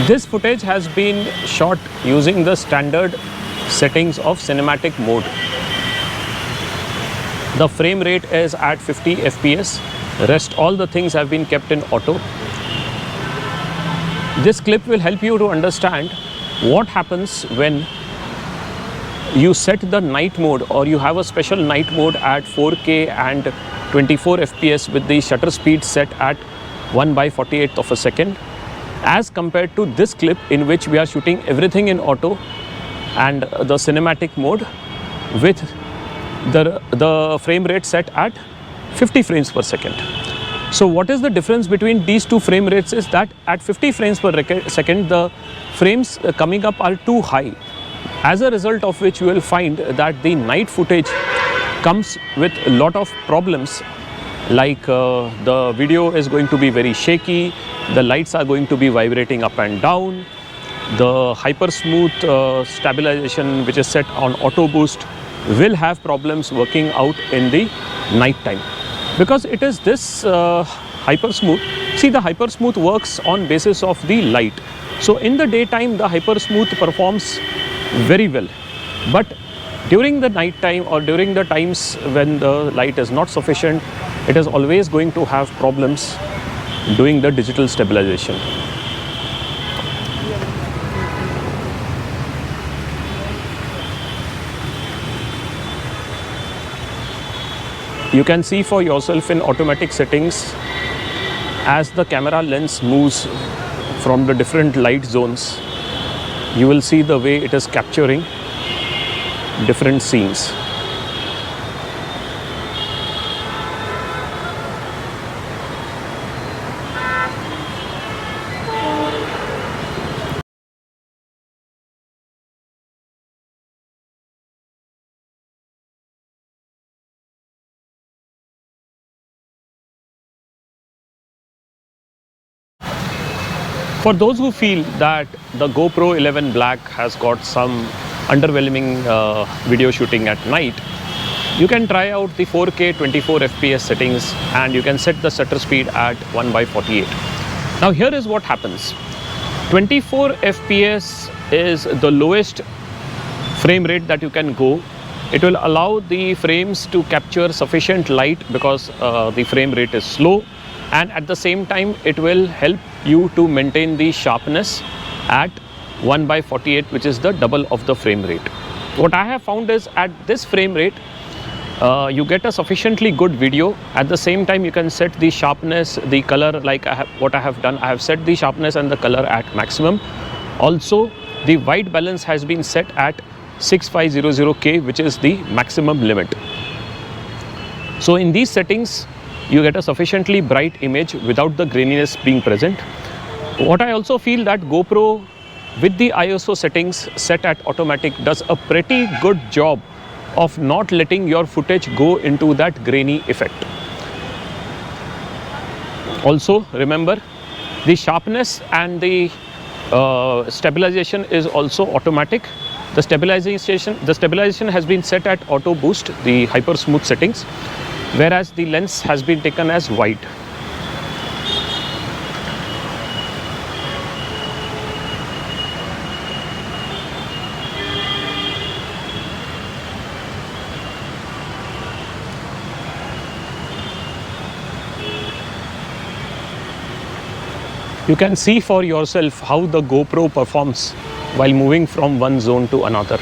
This footage has been shot using the standard settings of cinematic mode. The frame rate is at 50 FPS. Rest all the things have been kept in auto. This clip will help you to understand what happens when you set the night mode, or you have a special night mode at 4K and 24 FPS with the shutter speed set at 1/48th of a second, as compared to this clip in which we are shooting everything in auto and the cinematic mode with the frame rate set at 50 frames per second. So what is the difference between these two frame rates is that at 50 frames per second, the frames coming up are too high, as a result of which you will find that the night footage comes with a lot of problems, like the video is going to be very shaky, the lights are going to be vibrating up and down, the Hypersmooth stabilization, which is set on auto boost, will have problems working out in the night time. Because it is this Hypersmooth, see, the Hypersmooth works on basis of the light. So in the daytime, the Hypersmooth performs very well. But during the night time or during the times when the light is not sufficient, it is always going to have problems doing the digital stabilization. You can see for yourself in automatic settings, as the camera lens moves from the different light zones, you will see the way it is capturing different scenes. For those who feel that the GoPro 11 Black has got some underwhelming video shooting at night, you can try out the 4K 24 FPS settings and you can set the shutter speed at 1/48. Now here is what happens. 24 FPS is the lowest frame rate that you can go. It will allow the frames to capture sufficient light because the frame rate is slow, and at the same time it will help you to maintain the sharpness at 1/48, which is the double of the frame rate. What I have found is at this frame rate, you get a sufficiently good video. At the same time, you can set the sharpness, the color, like what I have done. I have set the sharpness and the color at maximum. Also, the white balance has been set at 6500K, which is the maximum limit. So in these settings, you get a sufficiently bright image without the graininess being present. What I also feel that GoPro with the ISO settings set at automatic does a pretty good job of not letting your footage go into that grainy effect. Also remember, the sharpness and the stabilization is also automatic. The stabilization has been set at auto boost, the Hypersmooth settings, whereas the lens has been taken as wide. You can see for yourself how the GoPro performs while moving from one zone to another.